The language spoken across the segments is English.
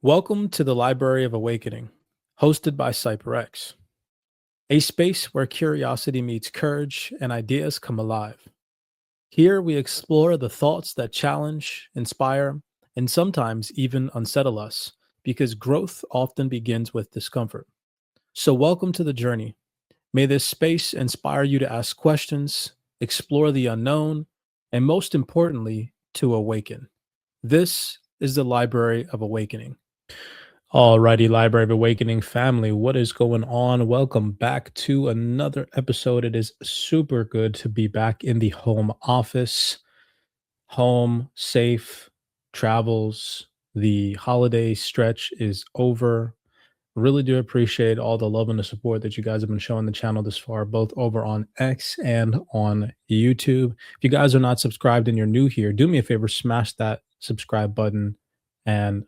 Welcome to the Library of Awakening, hosted by CyberX, a space where curiosity meets courage and ideas come alive. Here we explore the thoughts that challenge, inspire, and sometimes even unsettle us, because growth often begins with discomfort. So, welcome to the journey. May this space inspire you to ask questions, explore the unknown, and most importantly, to awaken. This is the Library of Awakening. Alrighty, Library of Awakening family, what is going on? Welcome back to another episode. It is super good to be back in the home office, home, safe, travels. The holiday stretch is over. Really do appreciate all the love and the support that you guys have been showing the channel this far, both over on X and on YouTube. If you guys are not subscribed and you're new here, do me a favor, smash that subscribe button and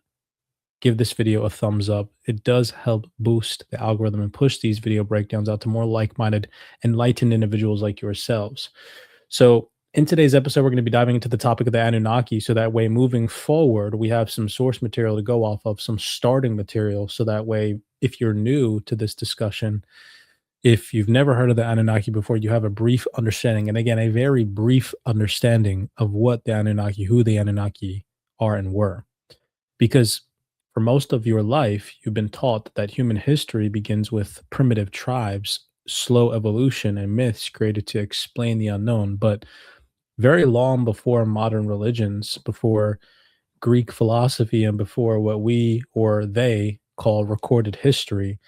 give this video a thumbs up. It does help boost the algorithm and push these video breakdowns out to more like-minded, enlightened individuals like yourselves. So in today's episode, we're going to be diving into the topic of the Anunnaki. So that way, moving forward, we have some source material to go off of, some starting material. So that way, if you're new to this discussion, if you've never heard of the Anunnaki before, you have a brief understanding, and again, a very brief understanding of what the Anunnaki, who the Anunnaki are and were. Because for most of your life, you've been taught that human history begins with primitive tribes, slow evolution, and myths created to explain the unknown. But very long before modern religions, before Greek philosophy, and before what we or they call recorded history,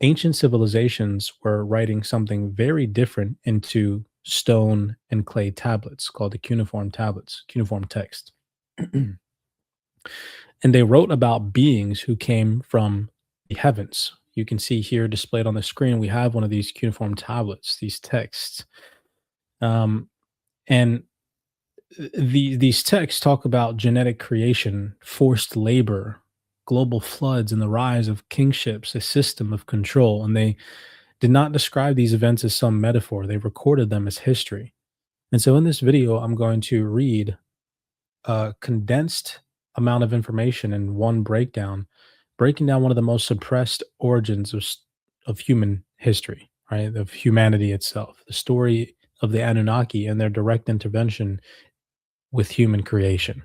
ancient civilizations were writing something very different into stone and clay tablets called the cuneiform tablets, cuneiform text. And they wrote about beings who came from the heavens. You can see here displayed on the screen, we have one of these cuneiform tablets, these texts. And these texts talk about genetic creation, forced labor, global floods, and the rise of kingships, a system of control. And they did not describe these events as some metaphor, they recorded them as history. And so in this video, I'm going to read a condensed amount of information in one breakdown, breaking down one of the most suppressed origins of human history, right? Of humanity itself, the story of the Anunnaki and their direct intervention with human creation.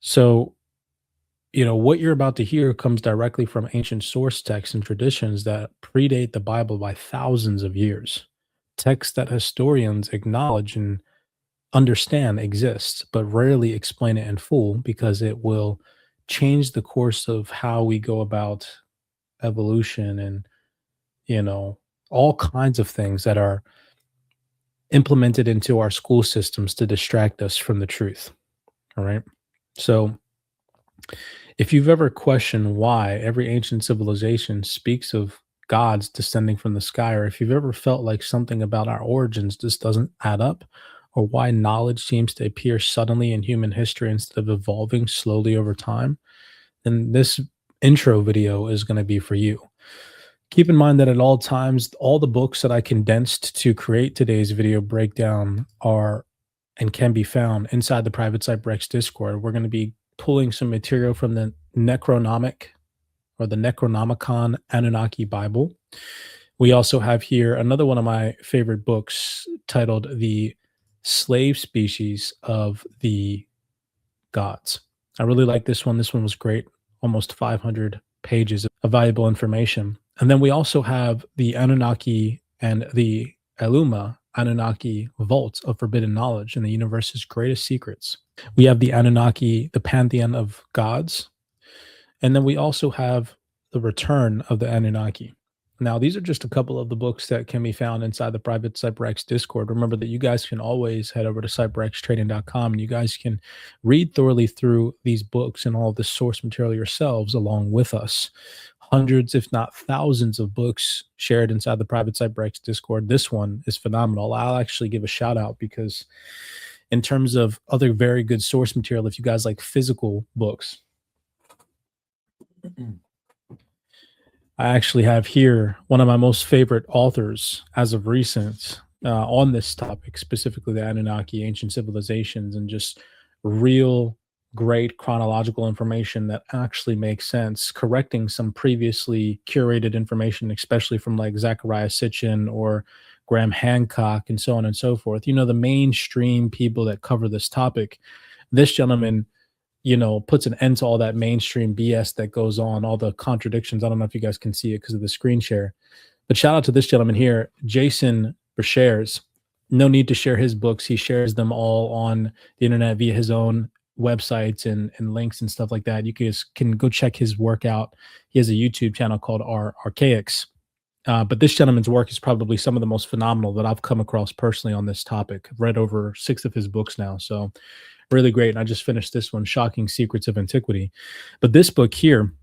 So, what you're about to hear comes directly from ancient source texts and traditions that predate the Bible by thousands of years. Texts that historians acknowledge and understand exists, but rarely explain it in full because it will change the course of how we go about evolution and, all kinds of things that are implemented into our school systems to distract us from the truth. All right. So, if you've ever questioned why every ancient civilization speaks of gods descending from the sky, or if you've ever felt like something about our origins just doesn't add up, or why knowledge seems to appear suddenly in human history instead of evolving slowly over time, then this intro video is going to be for you. Keep in mind that at all times, all the books that I condensed to create today's video breakdown are and can be found inside the private CyberX Discord. We're going to be pulling some material from the Necronomic or the Necronomicon Anunnaki Bible. We also have here another one of my favorite books titled The Slave Species of the Gods. I really like this one. This one was great. Almost 500 pages of valuable information. And then we also have the Anunnaki and the Eluma Anunnaki Vault of Forbidden Knowledge and the universe's greatest secrets. We have the Anunnaki, the Pantheon of Gods. And then we also have the Return of the Anunnaki. Now, these are just a couple of the books that can be found inside the private CyberX Discord. Remember that you guys can always head over to cyberxtrading.com and you guys can read thoroughly through these books and all of the source material yourselves along with us. Hundreds, if not thousands of books shared inside the private CyberX Discord. This one is phenomenal. I'll actually give a shout out because in terms of other very good source material, if you guys like physical books, I actually have here one of my most favorite authors as of recent on this topic, specifically the Anunnaki, ancient civilizations, and just real great chronological information that actually makes sense, correcting some previously curated information, especially from like Zachariah Sitchin or Graham Hancock and so on and so forth. You know, the mainstream people that cover this topic. This gentleman, puts an end to all that mainstream BS that goes on, all the contradictions. I don't know if you guys can see it because of the screen share. But shout out to this gentleman here, Jason Bershares. No need to share his books. He shares them all on the internet via his own websites and links and stuff like that. You guys can go check his work out. He has a YouTube channel called Archaics. But this gentleman's work is probably some of the most phenomenal that I've come across personally on this topic. I've read over 6 of his books now. So really great. And I just finished this one, Shocking Secrets of Antiquity. But this book here,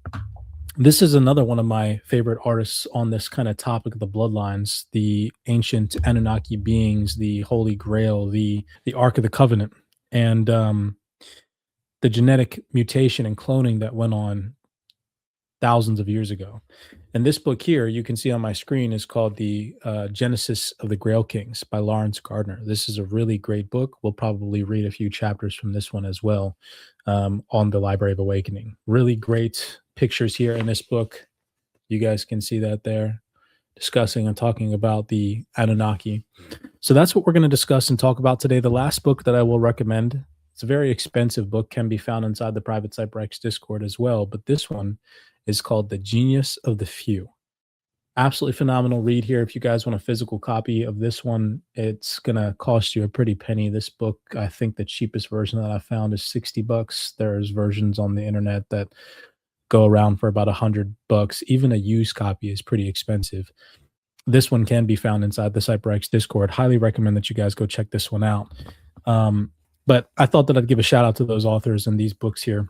this is another one of my favorite artists on this kind of topic of the bloodlines, the ancient Anunnaki beings, the Holy Grail, the Ark of the Covenant, and the genetic mutation and cloning that went on thousands of years ago. And this book here, you can see on my screen, is called The Genesis of the Grail Kings by Lawrence Gardner. This is a really great book. We'll probably read a few chapters from this one as well, on the Library of Awakening. Really great pictures here in this book. You guys can see that there, discussing and talking about the Anunnaki. So that's what we're going to discuss and talk about today. The last book that I will recommend, it's a very expensive book, can be found inside the private Cyberx Discord as well, but this one is called The Genius of the Few. Absolutely phenomenal read here. If you guys want a physical copy of this one, it's going to cost you a pretty penny. This book, I think the cheapest version that I found is $60. There's versions on the internet that go around for about $100. Even a used copy is pretty expensive. This one can be found inside the CyberX Discord. Highly recommend that you guys go check this one out. But I thought that I'd give a shout out to those authors and these books here,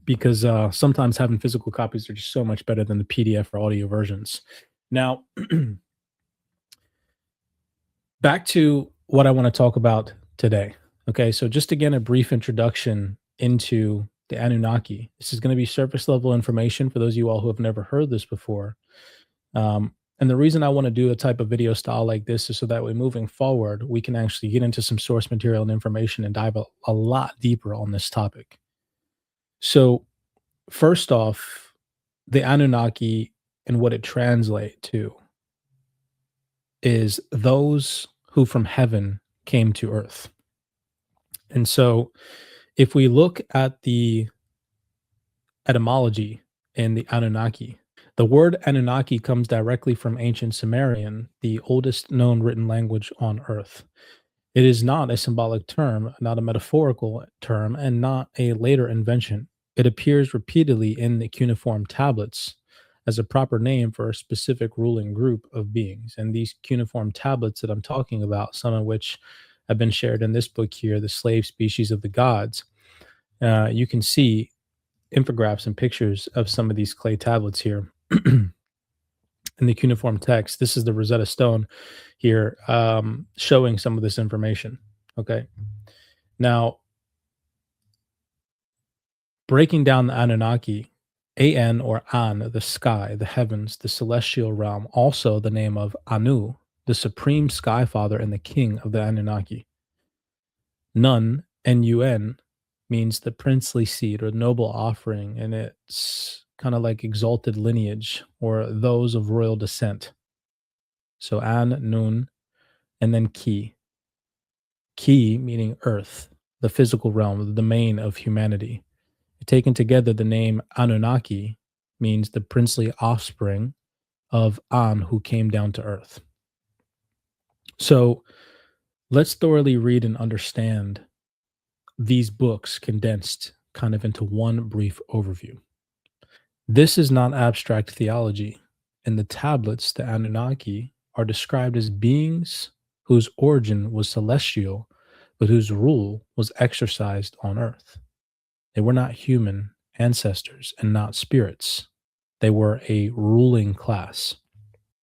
because sometimes having physical copies are just so much better than the PDF or audio versions. Now, back to what I want to talk about today. Okay, so just again, a brief introduction into the Anunnaki. This is going to be surface level information for those of you all who have never heard this before. And the reason I want to do a type of video style like this is so that way moving forward, we can actually get into some source material and information and dive a lot deeper on this topic. So first off, the Anunnaki and what it translates to is those who from heaven came to earth. And so if we look at the etymology in the Anunnaki, the word Anunnaki comes directly from ancient Sumerian, the oldest known written language on earth. It is not a symbolic term, not a metaphorical term, and not a later invention. It appears repeatedly in the cuneiform tablets as a proper name for a specific ruling group of beings. And these cuneiform tablets that I'm talking about, some of which have been shared in this book here, The Slave Species of the Gods, you can see infographics and pictures of some of these clay tablets here in the cuneiform text. This is the Rosetta Stone here, showing some of this information. Okay. Now, breaking down the Anunnaki, An or An, the sky, the heavens, the celestial realm, also the name of Anu, the supreme sky father and the king of the Anunnaki. Nun, Nun, means the princely seed or noble offering, and it's kind of like exalted lineage or those of royal descent. So An, Nun, and then Ki. Ki meaning earth, the physical realm, the domain of humanity. Taken together, the name Anunnaki means the princely offspring of An, who came down to earth. So let's thoroughly read and understand these books condensed kind of into one brief overview. This is not abstract theology. In the tablets, the Anunnaki are described as beings whose origin was celestial, but whose rule was exercised on earth. They were not human ancestors and not spirits. They were a ruling class.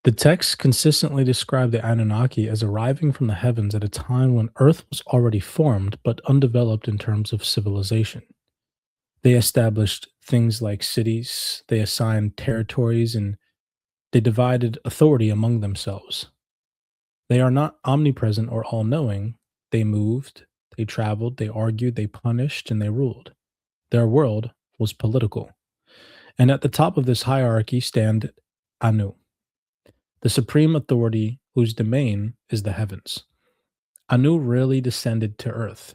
The texts consistently describe the Anunnaki as arriving from the heavens at a time when Earth was already formed but undeveloped in terms of civilization. They established things like cities, they assigned territories, and they divided authority among themselves. They are not omnipresent or all-knowing. They moved, they traveled, they argued, they punished, and they ruled. Their world was political. And at the top of this hierarchy stand Anu, the supreme authority whose domain is the heavens. Anu rarely descended to earth.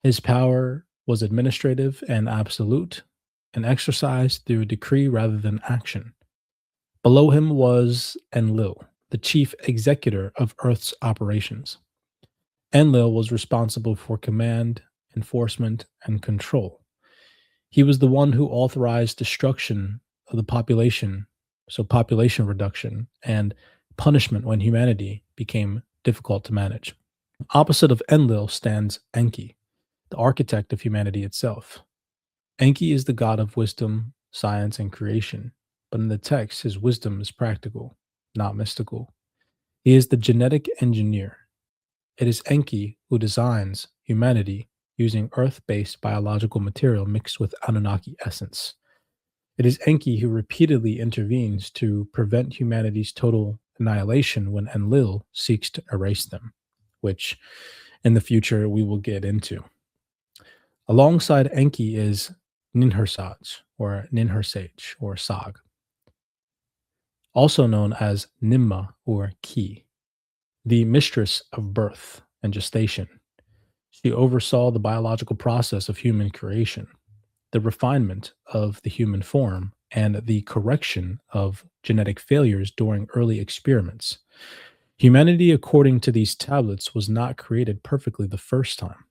His power was administrative and absolute, and exercised through decree rather than action. Below him was Enlil, the chief executor of Earth's operations. Enlil was responsible for command, enforcement, and control. He was the one who authorized destruction of the population, so population reduction, and punishment when humanity became difficult to manage. Opposite of Enlil stands Enki, the architect of humanity itself. Enki is the god of wisdom, science, and creation, but in the text, his wisdom is practical, not mystical. He is the genetic engineer. It is Enki who designs humanity using earth based biological material mixed with Anunnaki essence. It is Enki who repeatedly intervenes to prevent humanity's total annihilation when Enlil seeks to erase them, which in the future we will get into. Alongside Enki is Ninhursag or Ninhursage or Sag, also known as Nimma or Ki, the mistress of birth and gestation. She oversaw the biological process of human creation, the refinement of the human form, and the correction of genetic failures during early experiments. Humanity, according to these tablets, was not created perfectly the first time.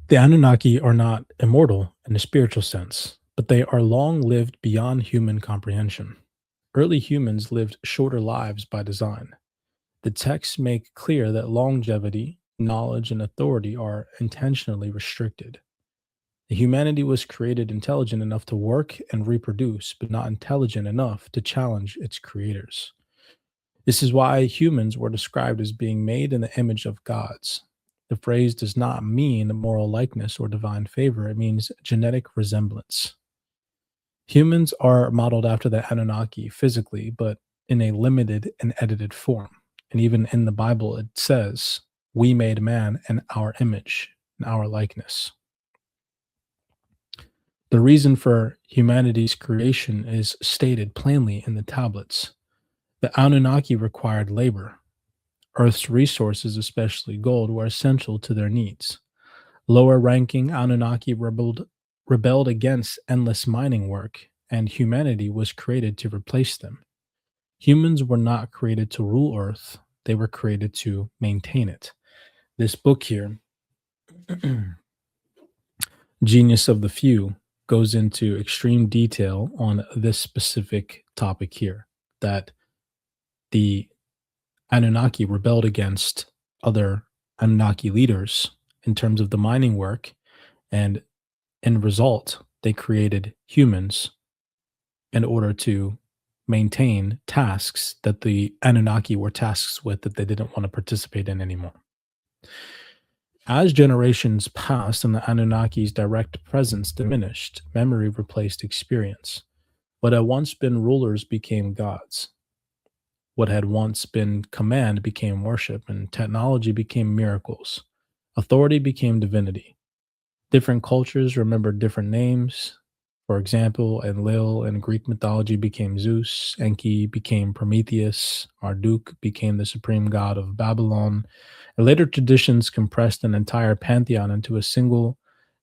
The Anunnaki are not immortal in a spiritual sense, but they are long lived beyond human comprehension. Early humans lived shorter lives by design. The texts make clear that longevity, knowledge, and authority are intentionally restricted. The humanity was created intelligent enough to work and reproduce, but not intelligent enough to challenge its creators. This is why humans were described as being made in the image of gods. The phrase does not mean moral likeness or divine favor, it means genetic resemblance. Humans are modeled after the Anunnaki physically, but in a limited and edited form. And even in the Bible, it says, "We made man in our image, in our likeness." The reason for humanity's creation is stated plainly in the tablets. The Anunnaki required labor. Earth's resources, especially gold, were essential to their needs. Lower ranking Anunnaki rebelled against endless mining work, and humanity was created to replace them. Humans were not created to rule Earth, they were created to maintain it. This book here, Genius of the Few, goes into extreme detail on this specific topic here, that the Anunnaki rebelled against other Anunnaki leaders in terms of the mining work, and in result, they created humans in order to maintain tasks that the Anunnaki were tasked with that they didn't want to participate in anymore. As generations passed and the Anunnaki's direct presence diminished, memory replaced experience. What had once been rulers became gods. What had once been command became worship, and technology became miracles. Authority became divinity. Different cultures remembered different names. For example, Enlil in Greek mythology became Zeus, Enki became Prometheus, Marduk became the supreme god of Babylon, and later traditions compressed an entire pantheon into a single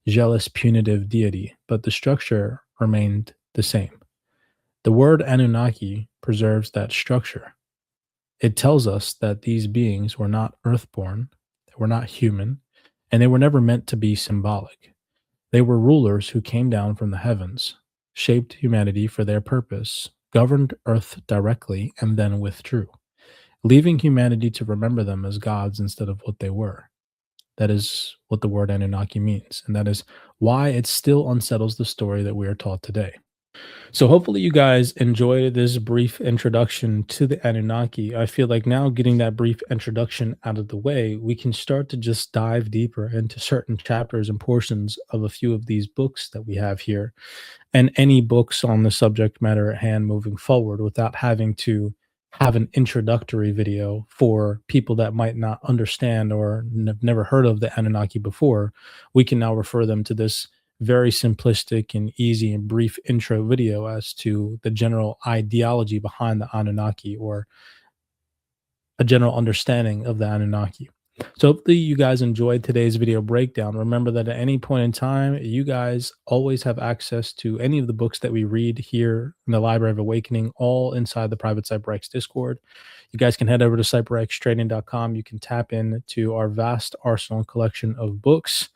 jealous punitive deity, but the structure remained the same. The word Anunnaki preserves that structure. It tells us that these beings were not earthborn, they were not human, and they were never meant to be symbolic. They were rulers who came down from the heavens, shaped humanity for their purpose, governed earth directly, and then withdrew, leaving humanity to remember them as gods instead of what they were. That is what the word Anunnaki means, and that is why it still unsettles the story that we are taught today. So hopefully you guys enjoyed this brief introduction to the Anunnaki. I feel like now getting that brief introduction out of the way, we can start to just dive deeper into certain chapters and portions of a few of these books that we have here, and any books on the subject matter at hand moving forward, without having to have an introductory video for people that might not understand or have never heard of the Anunnaki before. We can now refer them to this very simplistic and easy and brief intro video as to the general ideology behind the Anunnaki, or a general understanding of the Anunnaki. So hopefully you guys enjoyed today's video breakdown. Remember that at any point in time, you guys always have access to any of the books that we read here in the Library of Awakening, all inside the private CyberX Discord. You guys can head over to cyberxtrading.com. You can tap into our vast arsenal and collection of books.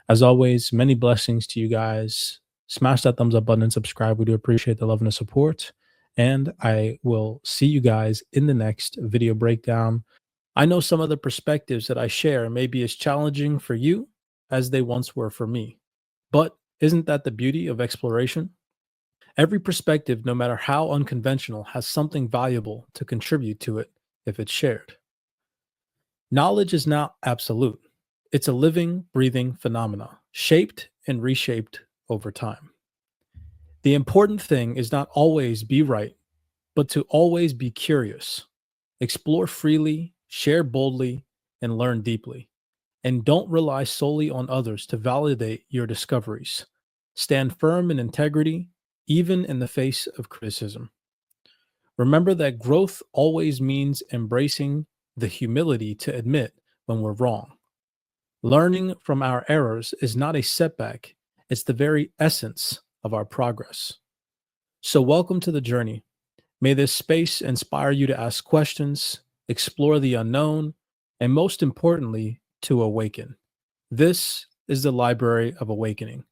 As always, many blessings to you guys. Smash that thumbs up button and subscribe. We do appreciate the love and the support. And I will see you guys in the next video breakdown. I know some of the perspectives that I share may be as challenging for you as they once were for me. But isn't that the beauty of exploration? Every perspective, no matter how unconventional, has something valuable to contribute to it if it's shared. Knowledge is not absolute. It's a living, breathing phenomena, shaped and reshaped over time. The important thing is not always be right, but to always be curious. Explore freely, share boldly, and learn deeply. And don't rely solely on others to validate your discoveries. Stand firm in integrity, even in the face of criticism. Remember that growth always means embracing the humility to admit when we're wrong. Learning from our errors is not a setback, it's the very essence of our progress. So, welcome to the journey. May this space inspire you to ask questions, explore the unknown, and most importantly, to awaken. This is the Library of Awakening,